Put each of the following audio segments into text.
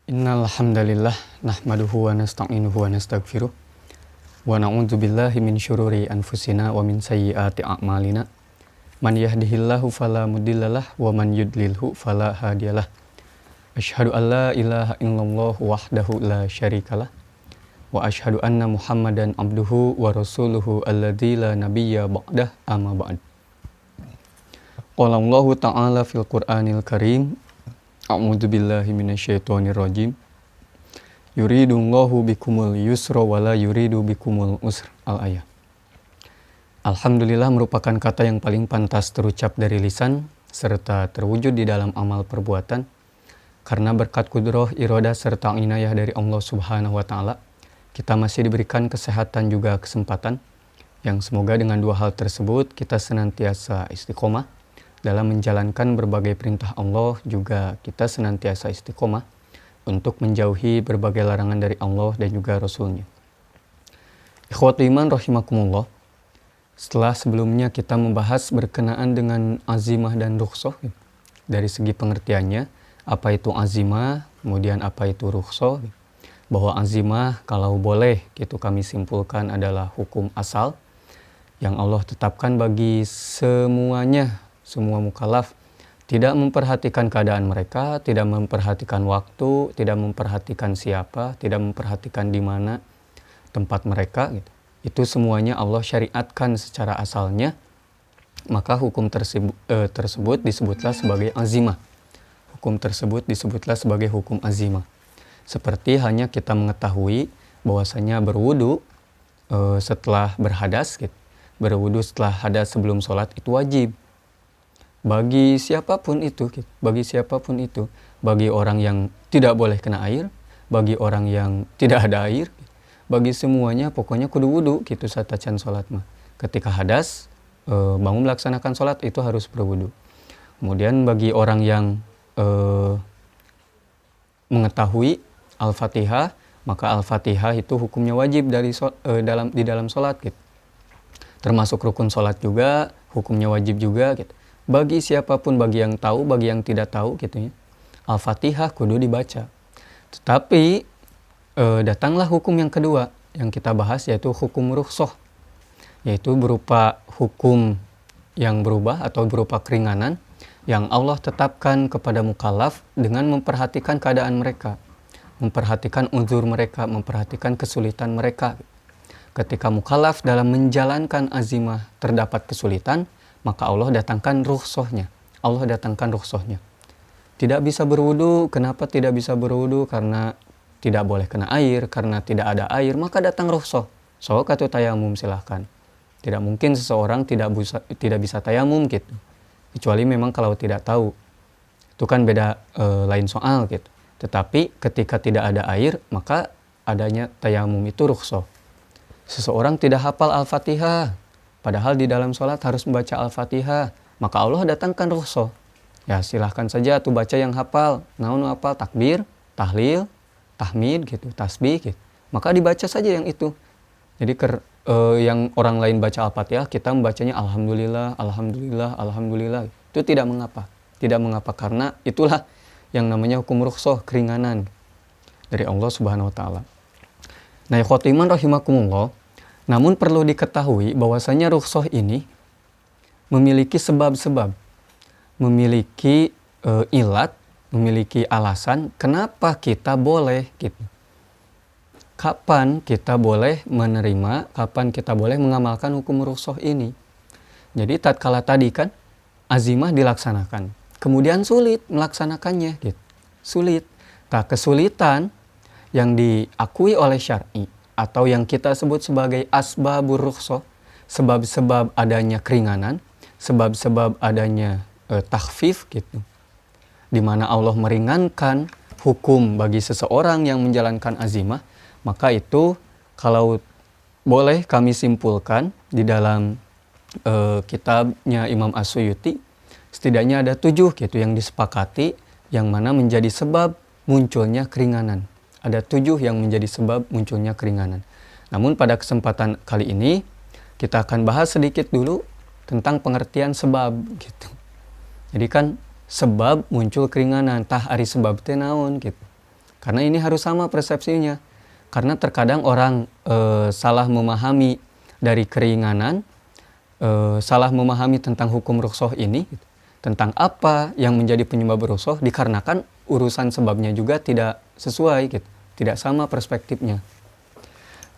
Innal hamdalillah nahmaduhu wa nasta'inuhu wa nastaghfiruh wa na'udzu billahi min syururi anfusina wa min sayyiati a'malina. Man yahdihillahu fala mudhillalah wa man yudlilhu fala hadiyalah. Asyhadu an la ilaha illallah wahdahu la syarikalah wa asyhadu anna Muhammadan abduhu wa rasuluhu alladzi la nabiyya ba'dah amma ba'd. Qala Allahu ta'ala fil Qur'anil Karim. A'udzu billahi minasyaitonir rajim. Yuridullahu bikumul yusra wa la yuridu bikumul usra. Al-ayah. Alhamdulillah merupakan kata yang paling pantas terucap dari lisan serta terwujud di dalam amal perbuatan karena berkat kudrah, iradah serta inayah dari Allah Subhanahu wa taala kita masih diberikan kesehatan juga kesempatan yang semoga dengan dua hal tersebut kita senantiasa istiqomah dalam menjalankan berbagai perintah Allah, juga kita senantiasa istiqomah untuk menjauhi berbagai larangan dari Allah dan juga Rasul-Nya. Ikhwatul iman rahimakumullah. Setelah sebelumnya kita membahas berkenaan dengan azimah dan rukhsah dari segi pengertiannya, apa itu azimah, kemudian apa itu rukhsah. Bahwa azimah kalau boleh gitu kami simpulkan adalah hukum asal yang Allah tetapkan bagi semuanya, semua mukallaf, tidak memperhatikan keadaan mereka, tidak memperhatikan waktu, tidak memperhatikan siapa, tidak memperhatikan di mana tempat mereka gitu. Itu semuanya Allah syariatkan secara asalnya, maka hukum tersebut disebutlah sebagai azimah. Hukum tersebut disebutlah sebagai hukum azimah. Seperti hanya kita mengetahui bahwasanya berwudu setelah berhadas gitu. Berwudu setelah hadas sebelum sholat itu wajib. Bagi siapapun itu, bagi orang yang tidak boleh kena air, bagi orang yang tidak ada air, bagi semuanya pokoknya kudu wudu gitu saat tacan sholat mah. Ketika hadas, bangun melaksanakan sholat itu harus berwudu. Kemudian bagi orang yang mengetahui Al-Fatihah, maka Al-Fatihah itu hukumnya wajib di dalam sholat gitu. Termasuk rukun sholat juga, hukumnya wajib juga gitu. Bagi siapapun, bagi yang tahu, bagi yang tidak tahu gitu ya. Al-Fatihah kudu dibaca. Tetapi datanglah hukum yang kedua yang kita bahas, yaitu hukum rukhsah. Yaitu berupa hukum yang berubah atau berupa keringanan yang Allah tetapkan kepada mukallaf dengan memperhatikan keadaan mereka, memperhatikan uzur mereka, memperhatikan kesulitan mereka. Ketika mukallaf dalam menjalankan azimah terdapat kesulitan, maka Allah datangkan rukhsahnya. Tidak bisa berwudu. Kenapa tidak bisa berwudu? Karena tidak boleh kena air, karena tidak ada air, maka datang rukhsah. Sok atau tayamum silahkan. Tidak mungkin seseorang tidak bisa tayamum gitu. Kecuali memang kalau tidak tahu. Itu kan beda lain soal gitu. Tetapi ketika tidak ada air, maka adanya tayamum itu rukhsah. Seseorang tidak hafal Al-Fatihah, padahal di dalam sholat harus membaca Al-Fatihah, maka Allah datangkan rukhsah. Ya silahkan saja tuh baca yang hafal. Naon hafal? Takbir, tahlil, tahmid gitu, tasbih gitu. Maka dibaca saja yang itu. Jadi yang orang lain baca Al-Fatihah, kita membacanya Alhamdulillah, Alhamdulillah, Alhamdulillah. Itu tidak mengapa. Tidak mengapa karena itulah yang namanya hukum rukhsah, keringanan dari Allah Subhanahu wa taala. Nah, ikhwatul iman rahimakumullah, namun perlu diketahui bahwasanya rukhsah ini memiliki sebab-sebab, memiliki ilat, memiliki alasan kenapa kita boleh gitu. Kapan kita boleh menerima, kapan kita boleh mengamalkan hukum rukhsah ini. Jadi tatkala tadi kan azimah dilaksanakan, kemudian sulit melaksanakannya gitu. Sulit. Nah, kesulitan yang diakui oleh syar'i atau yang kita sebut sebagai asbabur rukhsah, sebab-sebab adanya keringanan, sebab-sebab adanya takhfif gitu, di mana Allah meringankan hukum bagi seseorang yang menjalankan azimah, maka itu kalau boleh kami simpulkan di dalam kitabnya Imam As-Suyuti, setidaknya ada 7 gitu yang disepakati yang mana menjadi sebab munculnya keringanan. Ada 7 yang menjadi sebab munculnya keringanan. Namun pada kesempatan kali ini kita akan bahas sedikit dulu tentang pengertian sebab gitu. Jadi kan sebab muncul keringanan, tah ari sebab teh naon gitu. Karena ini harus sama persepsinya. Karena terkadang orang salah memahami dari keringanan, salah memahami tentang hukum rukhsah ini, gitu. Tentang apa yang menjadi penyebab rukhsah, dikarenakan urusan sebabnya juga tidak sesuai, gitu. Tidak sama perspektifnya.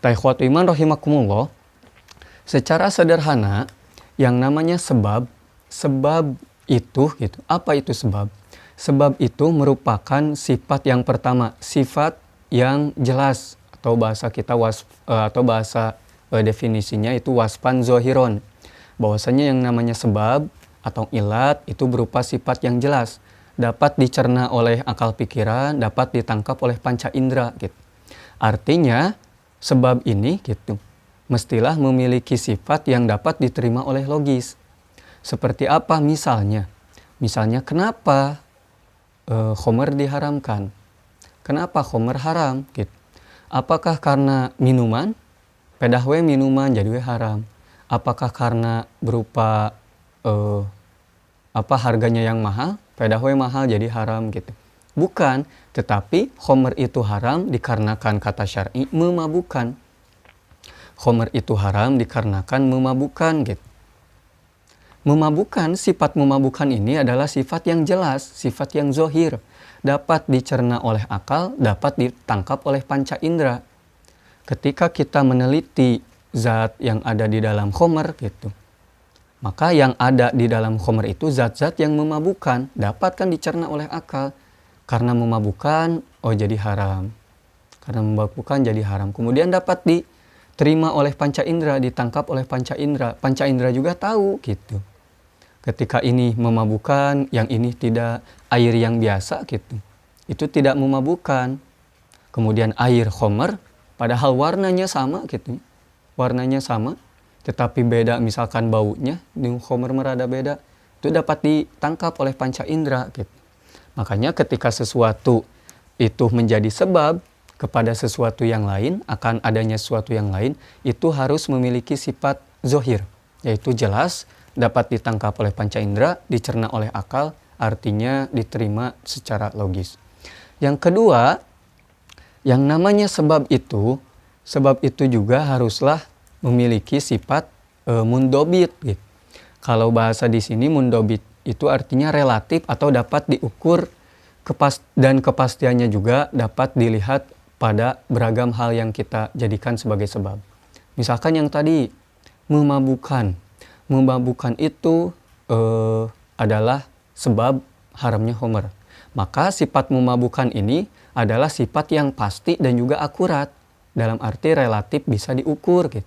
Ikhwatu iman rahimakumullah, secara sederhana yang namanya sebab itu gitu. Apa itu sebab? Sebab itu merupakan sifat yang pertama, sifat yang jelas, atau bahasa kita definisinya itu wasfan zohiron. Bahwasanya yang namanya sebab atau ilat itu berupa sifat yang jelas, dapat dicerna oleh akal pikiran, dapat ditangkap oleh panca indera gitu. Artinya sebab ini gitu mestilah memiliki sifat yang dapat diterima oleh logis. Seperti apa misalnya? Misalnya kenapa khamr diharamkan? Kenapa khamr haram? Gitu. Apakah karena minuman? Pedah we minuman jadi we haram. Apakah karena berupa harganya yang mahal? Pedah we mahal jadi haram gitu. Bukan, tetapi khamr itu haram dikarenakan kata syar'i memabukkan. Khamr itu haram dikarenakan memabukkan gitu. Memabukkan, sifat memabukkan ini adalah sifat yang jelas, sifat yang zohir. Dapat dicerna oleh akal, dapat ditangkap oleh panca indera. Ketika kita meneliti zat yang ada di dalam khamr gitu, maka yang ada di dalam khamr itu zat-zat yang memabukkan, dapat kan dicerna oleh akal. Karena memabukkan, jadi haram. Karena memabukkan jadi haram. Kemudian dapat diterima oleh panca indera, ditangkap oleh panca indera. Panca indera juga tahu gitu. Ketika ini memabukkan, yang ini tidak, air yang biasa gitu. Itu tidak memabukkan. Kemudian air khamr, padahal warnanya sama gitu. Warnanya sama, tetapi beda misalkan baunya, di khamr merada beda. Itu dapat ditangkap oleh panca indera gitu. Makanya ketika sesuatu itu menjadi sebab kepada sesuatu yang lain, akan adanya sesuatu yang lain, itu harus memiliki sifat zohir, yaitu jelas, dapat ditangkap oleh panca indera, dicerna oleh akal, artinya diterima secara logis. Yang kedua, yang namanya sebab itu juga haruslah memiliki sifat mundobit. Gitu. Kalau bahasa di sini mundobit itu artinya relatif atau dapat diukur dan kepastiannya juga dapat dilihat pada beragam hal yang kita jadikan sebagai sebab. Misalkan yang tadi memabukkan. Memabukkan itu adalah sebab haramnya khamr. Maka sifat memabukkan ini adalah sifat yang pasti dan juga akurat. Dalam arti relatif bisa diukur gitu.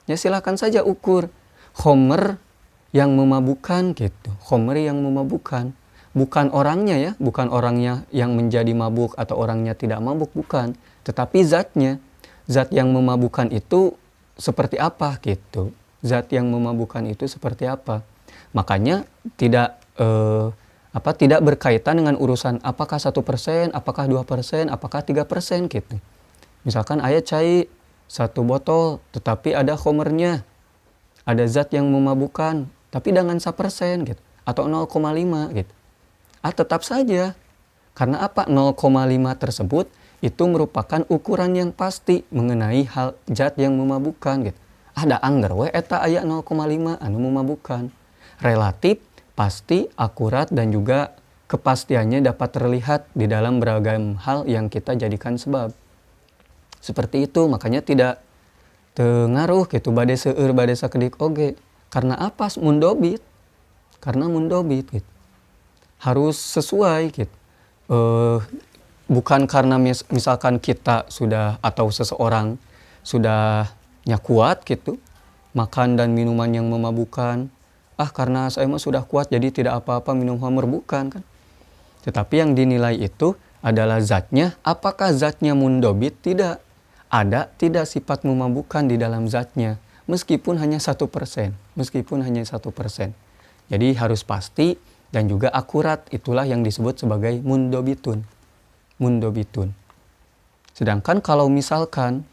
Ya silakan saja ukur. Khamr yang memabukkan gitu. Khamr yang memabukkan. Bukan orangnya ya, bukan orangnya yang menjadi mabuk atau orangnya tidak mabuk, bukan. Tetapi zatnya. Zat yang memabukkan itu seperti apa gitu. Zat yang memabukkan itu seperti apa. Makanya tidak berkaitan dengan urusan apakah 1%, apakah 2%, apakah 3% gitu. Misalkan ayat cai 1 botol, tetapi ada khamrnya. Ada zat yang memabukkan, tapi dengan 1% gitu. Atau 0,5 gitu. Tetap saja. Karena apa? 0,5 tersebut itu merupakan ukuran yang pasti mengenai hal zat yang memabukkan gitu. Ada anggar we eta aya 0,5 anu memabukkan. Relatif, pasti, akurat dan juga kepastiannya dapat terlihat di dalam beragam hal yang kita jadikan sebab. Seperti itu, makanya tidak tengaruh gitu bade seueur bade sakedik oge. Karena apa? Mundobit. Karena mundobit gitu. Harus sesuai gitu. Bukan karena misalkan kita sudah atau seseorang sudah kuat gitu, makan dan minuman yang memabukkan. Karena saya mah sudah kuat jadi tidak apa-apa minum khamr, bukan kan. Tetapi yang dinilai itu adalah zatnya. Apakah zatnya mundobit? Tidak. Ada tidak sifat memabukkan di dalam zatnya. Meskipun hanya 1%. Meskipun hanya 1%. Jadi harus pasti dan juga akurat. Itulah yang disebut sebagai mundobitun. Mundobitun. Sedangkan kalau misalkan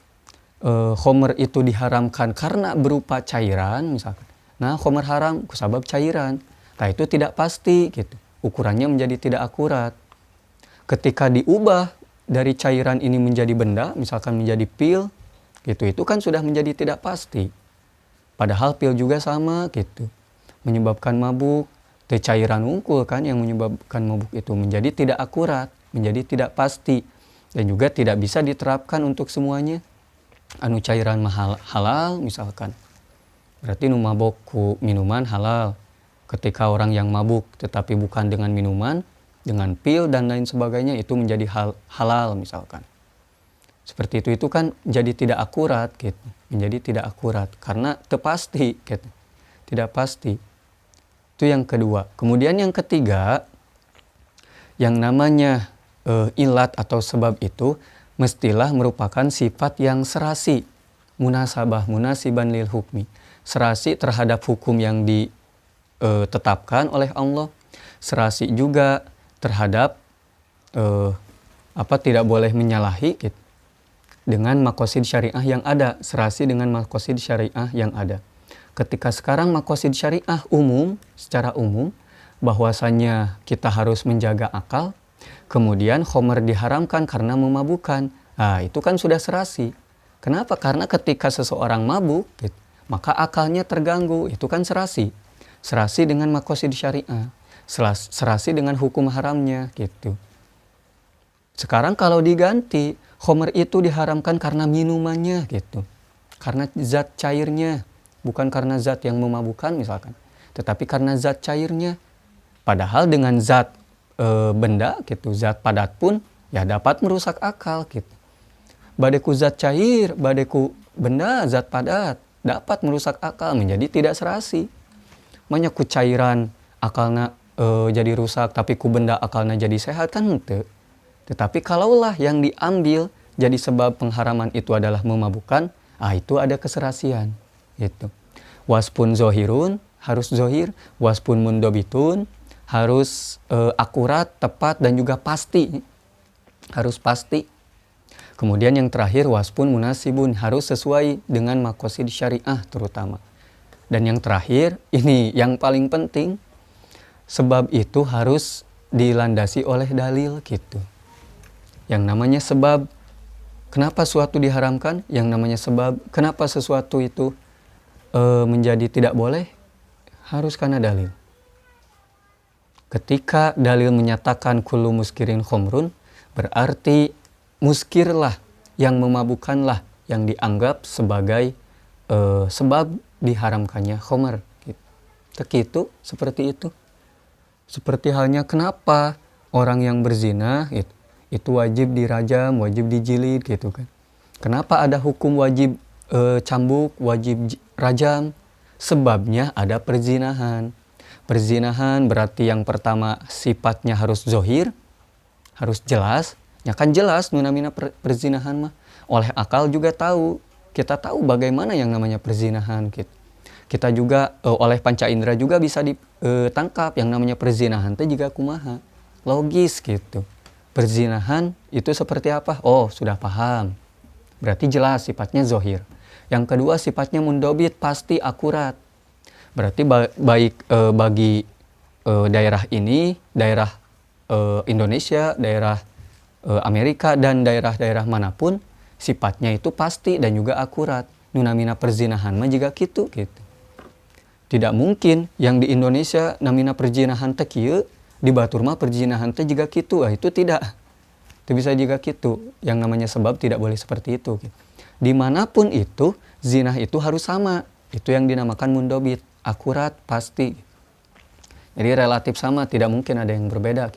khamr itu diharamkan karena berupa cairan misalkan. Nah khamr haram kusabab cairan. Nah itu tidak pasti gitu. Ukurannya menjadi tidak akurat. Ketika diubah dari cairan ini menjadi benda, misalkan menjadi pil, gitu, itu kan sudah menjadi tidak pasti. Padahal pil juga sama gitu, menyebabkan mabuk. Cairan unggul kan yang menyebabkan mabuk itu menjadi tidak akurat, menjadi tidak pasti, dan juga tidak bisa diterapkan untuk semuanya. Anu cairan halal misalkan, berarti nu mabok ku minuman halal. Ketika orang yang mabuk tetapi bukan dengan minuman, dengan pil dan lain sebagainya, itu menjadi halal misalkan. Seperti itu kan jadi tidak akurat gitu, menjadi tidak akurat karena tepasti gitu, tidak pasti. Itu yang kedua. Kemudian yang ketiga, yang namanya ilat atau sebab itu mestilah merupakan sifat yang serasi, munasabah, munasiban lil hukmi, serasi terhadap hukum yang ditetapkan oleh Allah, serasi juga terhadap tidak boleh menyalahi gitu, dengan maqasid syariah yang ada, serasi dengan maqasid syariah yang ada. Ketika sekarang maqasid syariah umum, secara umum, bahwasanya kita harus menjaga akal, kemudian khamr diharamkan karena memabukkan. Nah, itu kan sudah serasi. Kenapa? Karena ketika seseorang mabuk, gitu, maka akalnya terganggu. Itu kan serasi. Serasi dengan maqasid syariah. Serasi dengan hukum haramnya, gitu. Sekarang kalau diganti, khamr itu diharamkan karena minumannya, gitu. Karena zat cairnya, bukan karena zat yang memabukkan misalkan, tetapi karena zat cairnya. Padahal dengan zat benda, gitu, zat padat pun ya dapat merusak akal, gitu. Badeku zat cair, badeku benda zat padat dapat merusak akal menjadi tidak serasi. Banyak ku cairan akalna jadi rusak, tapi ku benda akalna jadi sehat kan henteu. Tetapi kalaulah yang diambil jadi sebab pengharaman itu adalah memabukkan, itu ada keserasian gitu. Waspun zohirun harus zohir, waspun mundobitun harus akurat, tepat, dan juga pasti. Harus pasti. Kemudian yang terakhir, waspun munasibun, harus sesuai dengan maqasid syariah terutama. Dan yang terakhir, ini yang paling penting, sebab itu harus dilandasi oleh dalil gitu. Yang namanya sebab, kenapa suatu diharamkan? Yang namanya sebab, kenapa sesuatu itu menjadi tidak boleh? Harus karena dalil. Ketika dalil menyatakan kullu muskirin khomrun, berarti muskirlah, yang memabukkanlah yang dianggap sebagai sebab diharamkannya khamr. Gitu. Seperti itu. Seperti halnya kenapa orang yang berzina itu wajib dirajam, wajib dijilid gitu kan. Kenapa ada hukum wajib cambuk, wajib rajam? Sebabnya ada perzinahan. Perzinahan berarti yang pertama sifatnya harus zohir, harus jelas. Ya kan jelas nunamina perzinahan mah. Oleh akal juga tahu. Kita tahu bagaimana yang namanya perzinahan gitu. Kita juga oleh panca indera juga bisa ditangkap yang namanya perzinahan itu juga kumaha. Logis gitu. Perzinahan itu seperti apa? Oh, sudah paham. Berarti jelas sifatnya zohir. Yang kedua sifatnya mundobit, pasti akurat. Berarti baik bagi daerah ini, daerah Indonesia, daerah Amerika, dan daerah-daerah manapun, sifatnya itu pasti dan juga akurat. Nunamina perzinahan mah juga gitu. Tidak mungkin yang di Indonesia namina perzinahan teh kieu, di Batur mah perzinahan teh juga gitu. Itu tidak. Itu bisa juga gitu. Yang namanya sebab tidak boleh seperti itu. Dimanapun itu, zinah itu harus sama. Itu yang dinamakan mundobit, akurat, pasti. Jadi relatif sama, tidak mungkin ada yang berbeda.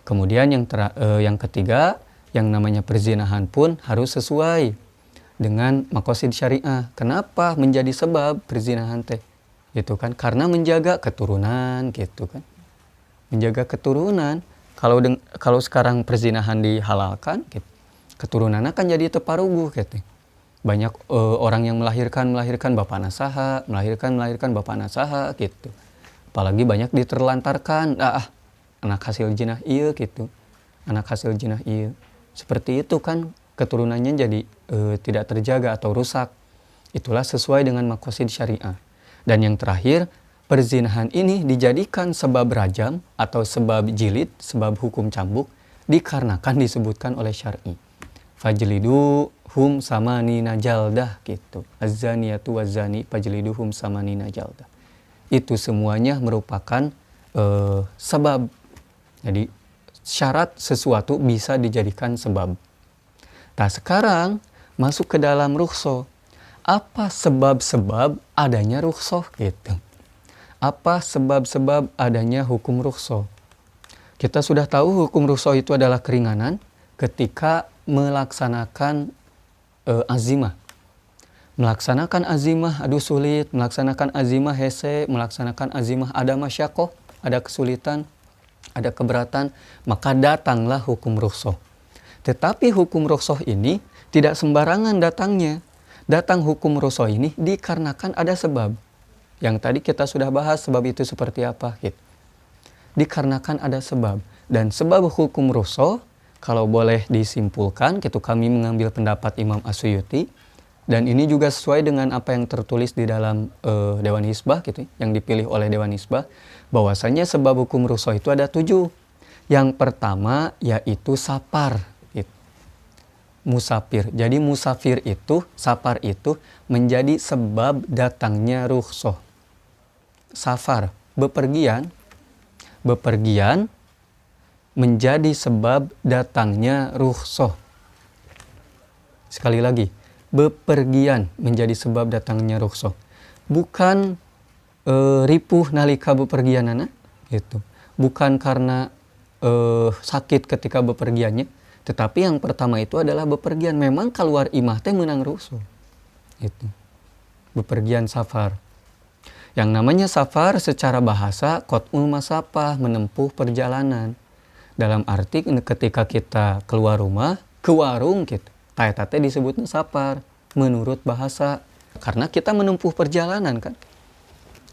Kemudian yang ketiga, yang namanya perzinahan pun harus sesuai dengan maqasid syariah. Kenapa menjadi sebab perzinahan teh? Gitu kan? Karena menjaga keturunan, gitu kan? Menjaga keturunan. Kalau sekarang perzinahan dihalalkan, gitu, keturunannya kan jadi teparuguh, gitu. Banyak orang yang melahirkan bapak nasaha, melahirkan bapak nasaha, gitu. Apalagi banyak diterlantarkan, anak hasil jinah iya, gitu. Anak hasil jinah iya. Seperti itu kan keturunannya jadi tidak terjaga atau rusak. Itulah sesuai dengan maqasid syariah. Dan yang terakhir, perzinahan ini dijadikan sebab rajam atau sebab jilid, sebab hukum cambuk dikarenakan disebutkan oleh syar'i. Fajlidu hum samanina jaldah gitu. Az-zaniyatu waz-zani fajliduhum samanina jaldah. Itu semuanya merupakan sebab. Jadi syarat sesuatu bisa dijadikan sebab. Nah sekarang masuk ke dalam rukhsah. Apa sebab-sebab adanya rukhsah gitu? Apa sebab-sebab adanya hukum rukhsah? Kita sudah tahu hukum rukhsah itu adalah keringanan ketika melaksanakan azimah. Melaksanakan azimah aduh sulit, melaksanakan azimah hese, melaksanakan azimah ada masyakoh, ada kesulitan, ada keberatan, maka datanglah hukum rukhsah. Tetapi hukum rukhsah ini tidak sembarangan datangnya. Datang hukum rukhsah ini dikarenakan ada sebab. Yang tadi kita sudah bahas sebab itu seperti apa gitu. Dikarenakan ada sebab. Dan sebab hukum rukhsah, kalau boleh disimpulkan, gitu kami mengambil pendapat Imam As-Suyuti, dan ini juga sesuai dengan apa yang tertulis di dalam Dewan Hizbah, gitu, yang dipilih oleh Dewan Hizbah, bahwasanya sebab hukum rukhsah itu ada 7. Yang pertama yaitu sapar, gitu. Musafir. Jadi musafir itu, sapar itu menjadi sebab datangnya rukhsah. Safar, bepergian menjadi sebab datangnya rukhsah. Sekali lagi, bepergian menjadi sebab datangnya rukhsah. Bukan ripuh nalika bepergianana, gitu. Bukan karena sakit ketika bepergiannya, tetapi yang pertama itu adalah bepergian. Memang keluar imah teh menang rukhsah. Gitu. Bepergian safar. Yang namanya safar secara bahasa qat'ul masafah, menempuh perjalanan. Dalam arti ketika kita keluar rumah ke warung gitu, eta teh disebutnya safar menurut bahasa, karena kita menempuh perjalanan kan.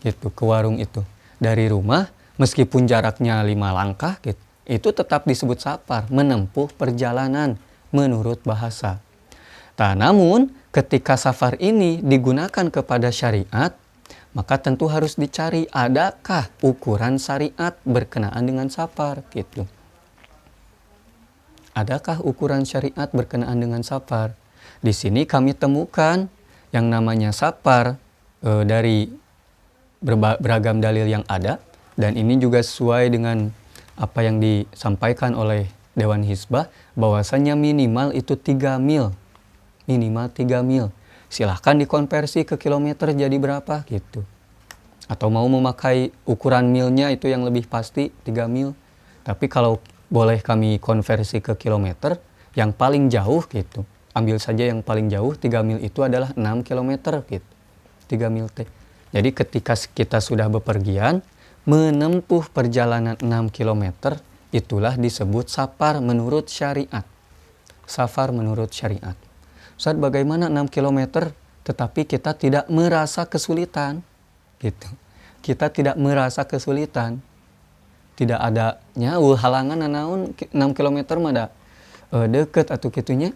Gitu, ke warung itu. Dari rumah meskipun jaraknya 5 langkah gitu, itu tetap disebut safar, menempuh perjalanan menurut bahasa. Nah, namun ketika safar ini digunakan kepada syariat, maka tentu harus dicari adakah ukuran syariat berkenaan dengan safar gitu. Adakah ukuran syariat berkenaan dengan safar? Di sini kami temukan yang namanya safar dari beragam dalil yang ada, dan ini juga sesuai dengan apa yang disampaikan oleh Dewan Hizbah, bahwasanya minimal itu 3 mil. Minimal 3 mil. Silahkan dikonversi ke kilometer jadi berapa gitu. Atau mau memakai ukuran milnya itu yang lebih pasti 3 mil. Tapi kalau boleh kami konversi ke kilometer, yang paling jauh gitu. Ambil saja yang paling jauh, 3 mil itu adalah 6 kilometer gitu. 3 mil teh. Jadi ketika kita sudah bepergian, menempuh perjalanan 6 kilometer, itulah disebut safar menurut syariat. Safar menurut syariat. Ustaz, bagaimana 6 kilometer tetapi kita tidak merasa kesulitan? Gitu. Kita tidak merasa kesulitan. Tidak adanya halangan naon 6 km mah da deket atau kitunya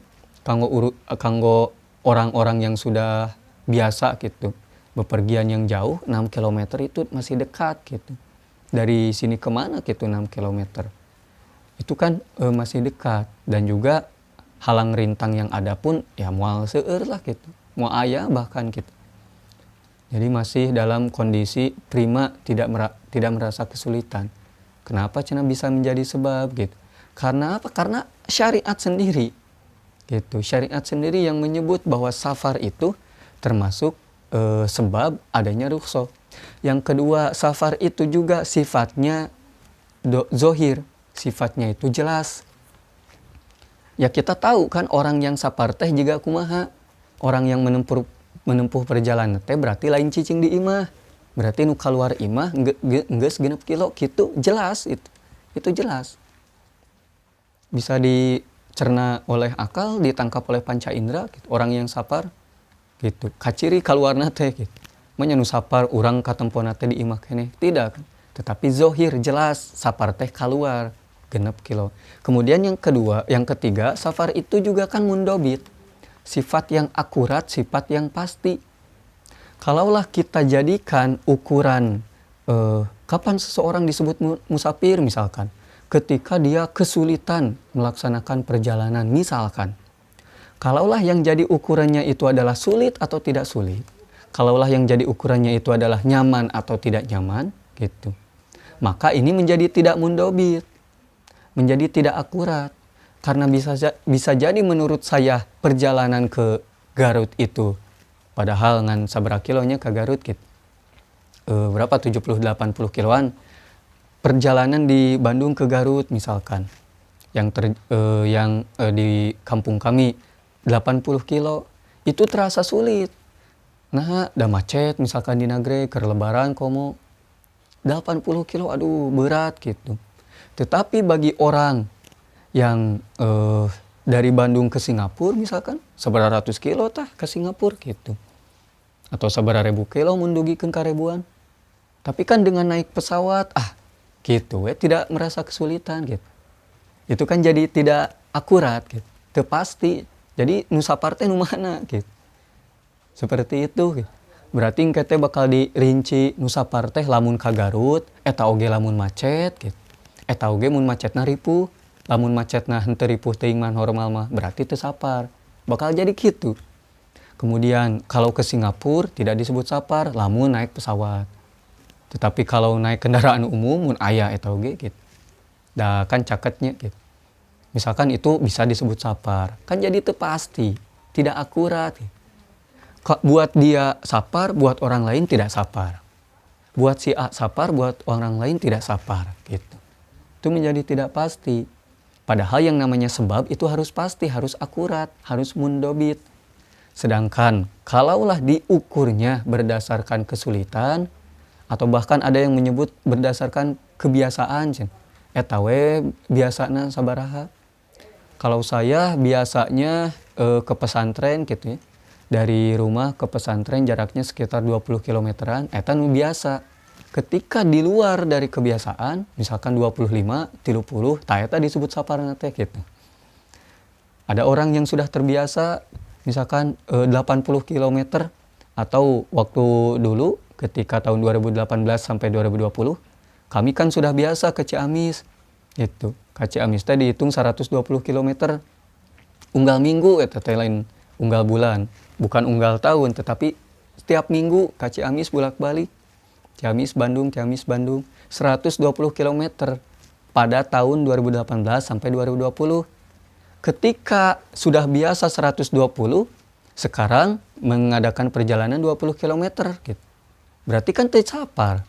kanggo orang-orang yang sudah biasa gitu. Bepergian yang jauh 6 km itu masih dekat gitu. Dari sini kemana gitu 6 km. Itu kan masih dekat, dan juga halang rintang yang ada pun ya moal seueur lah gitu. Moal aya bahkan gitu. Jadi masih dalam kondisi prima, tidak merasa kesulitan. Kenapa cenah bisa menjadi sebab gitu? Karena apa? Karena syariat sendiri gitu. Syariat sendiri yang menyebut bahwa safar itu termasuk sebab adanya rukhsah. Yang kedua, safar itu juga sifatnya zohir, sifatnya itu jelas. Ya kita tahu kan orang yang safar teh juga kumaha. Orang yang menempuh perjalanan teh berarti lain cicing di imah. Berarti nu keluar imah geus 6 kilo gitu, jelas itu. Itu jelas. Bisa dicerna oleh akal, ditangkap oleh panca indera gitu. Orang yang safar gitu. Kaciri keluarna teh gitu. Manya nu safar urang katempona teh di imah keneh, tidak kan. Tetapi zohir jelas safar teh keluar 6 kilo. Kemudian yang ketiga, safar itu juga kan mundobit. Sifat yang akurat, sifat yang pasti. Kalaulah kita jadikan ukuran kapan seseorang disebut musafir misalkan, ketika dia kesulitan melaksanakan perjalanan. Misalkan, kalaulah yang jadi ukurannya itu adalah sulit atau tidak sulit, kalaulah yang jadi ukurannya itu adalah nyaman atau tidak nyaman, gitu, maka ini menjadi tidak mundobit, menjadi tidak akurat. Karena bisa jadi menurut saya perjalanan ke Garut itu, padahal ngan sabaraha kilonya ke Garut gitu. Berapa 70-80 kiloan perjalanan di Bandung ke Garut misalkan. Yang di kampung kami 80 kilo itu terasa sulit. Nah, dah macet misalkan di Nagreg ke lebaran komo 80 kilo, aduh berat gitu. Tetapi bagi orang yang dari Bandung ke Singapura misalkan, seberapa ratus kilo tah ke Singapura gitu. Atau seberapa ribu kilo mendugikeun ka ribuan. Tapi kan dengan naik pesawat, gitu, tidak merasa kesulitan gitu. Itu kan jadi tidak akurat gitu, teu pasti. Jadi nu sapar teh nu mana gitu. Seperti itu gitu. Berarti engke teh bakal dirinci nu sapar teh lamun ka Garut, eta oge lamun macet gitu. Eta oge mun macetna ripuh, lamun macetna henteu ripuh teuing mah normal mah berarti teu sapar. Bakal jadi gitu. Kemudian kalau ke Singapura tidak disebut sapar lamun naik pesawat. Tetapi kalau naik kendaraan umum mun aya eta oge gitu. Da kan caketnya gitu. Misalkan itu bisa disebut sapar. Kan jadi teu pasti, tidak akurat. Gitu. Buat dia sapar, buat orang lain tidak sapar. Buat si A sapar, buat orang lain tidak sapar gitu. Itu menjadi tidak pasti. Padahal yang namanya sebab itu harus pasti, harus akurat, harus mundobit. Sedangkan kalaulah diukurnya berdasarkan kesulitan, atau bahkan ada yang menyebut berdasarkan kebiasaan, eta we biasana sabaraha. Kalau saya biasanya ke pesantren gitu ya. Dari rumah ke pesantren jaraknya sekitar 20 kilometeran, eta nu biasa. Ketika di luar dari kebiasaan, misalkan 25, 30, tah eta disebut saparna teh gitu. Ada orang yang sudah terbiasa misalkan 80 kilometer, atau waktu dulu ketika tahun 2018 sampai 2020, kami kan sudah biasa ke Ciamis. Gitu. Ke Ciamis teh dihitung 120 km. Unggal minggu eta teh lain unggal bulan, bukan unggal tahun, tetapi setiap minggu ke Ciamis bolak-balik. Ciamis Bandung, 120 km pada tahun 2018 sampai 2020. Ketika sudah biasa 120, sekarang mengadakan perjalanan 20 km gitu. Berarti kan teu sapar.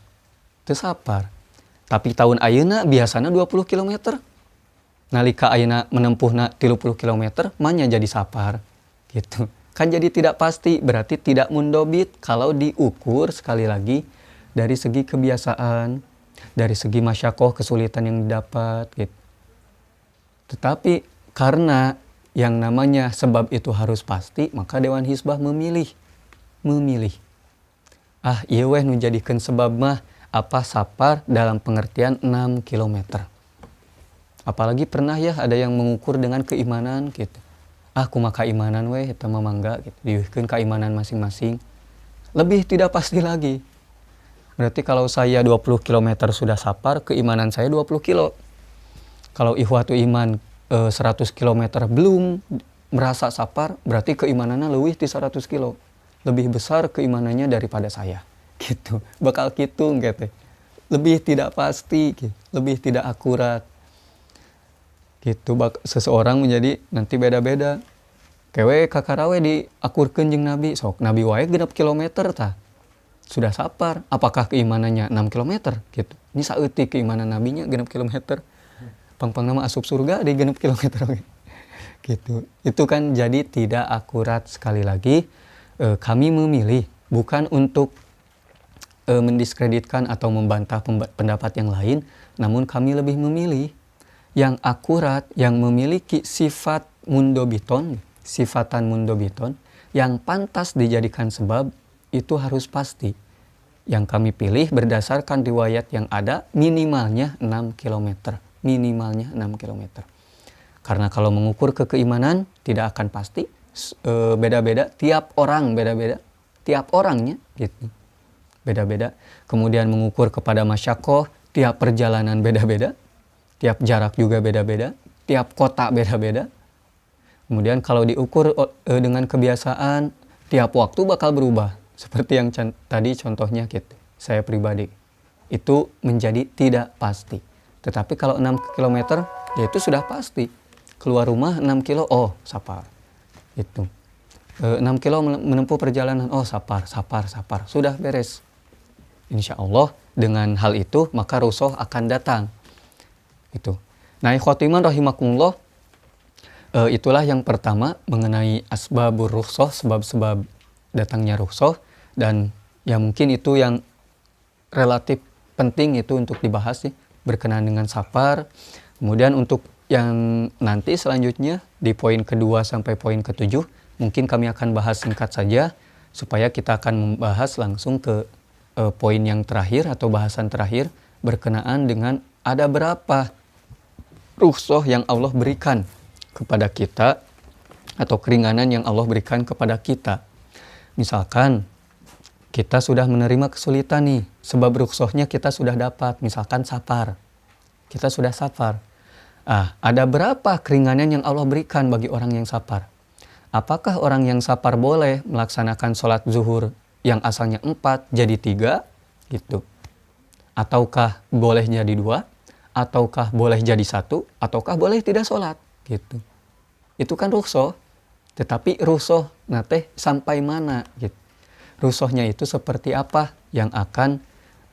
Tapi tahun ayeuna biasana 20 km. Nalika ayeuna menempuhna 30 km, manya jadi sapar. Gitu. Kan jadi tidak pasti, berarti tidak mundobit kalau diukur sekali lagi dari segi kebiasaan, dari segi masyakoh kesulitan yang didapat gitu. Tetapi karena yang namanya sebab itu harus pasti, maka Dewan Hizbah memilih. Ieu weh nu jadikeun sebab mah apa sapar dalam pengertian 6 km. Apalagi pernah ya ada yang mengukur dengan keimanan gitu. Kumaha keimanan weh eta mah mangga gitu. Dieukeun keimanan masing-masing. Lebih tidak pasti lagi. Berarti kalau saya 20 km sudah sapar, keimanan saya 20 kilo. Kalau ikhwatu iman 100 km belum merasa sapar, berarti keimanannya leuwih ti 100 kilo. Lebih besar keimanannya daripada saya. Gitu. Bakal kitu gitu. Lebih tidak pasti, gitu. Lebih tidak akurat. Gitu. Seseorang menjadi nanti beda-beda. Kewe kakarawe diakurkeun jeung Nabi. Sok Nabi wae 6 kilometer tah. Sudah sapar. Apakah keimanannya 6 kilometer? Gitu. Ini saeutik keimanan Nabinya 6 kilometer. Pang-pang nama asup surga di 6 kilometer. Gitu. Itu kan jadi tidak akurat. Sekali lagi kami memilih bukan untuk mendiskreditkan atau membantah pendapat yang lain, namun kami lebih memilih yang akurat, yang memiliki sifatan mundobiton, yang pantas dijadikan sebab, itu harus pasti. Yang kami pilih berdasarkan riwayat yang ada, minimalnya 6 km. Minimalnya 6 km. Karena kalau mengukur keimanan, tidak akan pasti. Beda-beda, tiap orang beda-beda, tiap orangnya gitu, beda-beda. Kemudian mengukur kepada masyakoh, tiap perjalanan beda-beda, tiap jarak juga beda-beda, tiap kota beda-beda. Kemudian kalau diukur dengan kebiasaan, tiap waktu bakal berubah. Seperti yang tadi contohnya gitu, saya pribadi. Itu menjadi tidak pasti. Tetapi kalau 6 km, ya itu sudah pasti. Keluar rumah 6 kilo, oh sapar. Itu. 6 kilo menempuh perjalanan, oh sapar. Sudah beres. Insya Allah dengan hal itu maka rusuh akan datang. Itu. Nah, ikhwatiman rahimakumullah, itulah yang pertama mengenai asbabur rukhsah, sebab-sebab datangnya rukhsah, dan ya mungkin itu yang relatif penting itu untuk dibahas sih, berkenaan dengan safar. Kemudian untuk yang nanti selanjutnya di poin kedua sampai poin ketujuh mungkin kami akan bahas singkat saja supaya kita akan membahas langsung ke poin yang terakhir atau bahasan terakhir berkenaan dengan ada berapa rukhsah yang Allah berikan kepada kita atau keringanan yang Allah berikan kepada kita. Misalkan kita sudah menerima kesulitan nih, sebab rukhsahnya kita sudah dapat, misalkan safar. Kita sudah safar. Ada berapa keringanan yang Allah berikan bagi orang yang safar? Apakah orang yang safar boleh melaksanakan sholat zuhur yang asalnya 4 jadi 3 gitu? Ataukah boleh jadi 2? Ataukah boleh jadi 1? Ataukah boleh tidak sholat gitu? Itu kan rukhsah. Tetapi rukhsah nate sampai mana gitu? Rukhsahnya itu seperti apa yang akan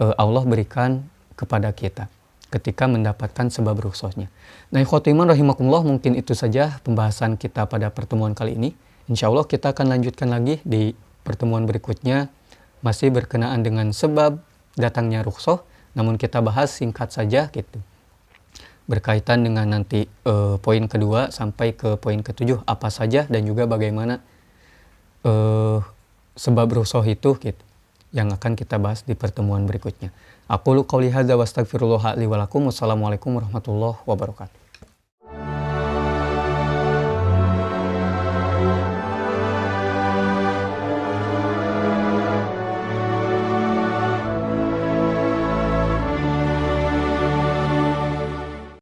Allah berikan kepada kita ketika mendapatkan sebab rukhsahnya. Nah, ikhwatiman rahimakumullah, mungkin itu saja pembahasan kita pada pertemuan kali ini. Insya Allah kita akan lanjutkan lagi di pertemuan berikutnya, masih berkenaan dengan sebab datangnya rukhsah, namun kita bahas singkat saja gitu. Berkaitan dengan nanti poin kedua sampai ke poin ketujuh apa saja dan juga bagaimana sebab rukhsah itu gitu, yang akan kita bahas di pertemuan berikutnya. Aqulu qouli hadza wa astaghfirullah li wa lakum. Wassalamualaikum warahmatullahi wabarakatuh.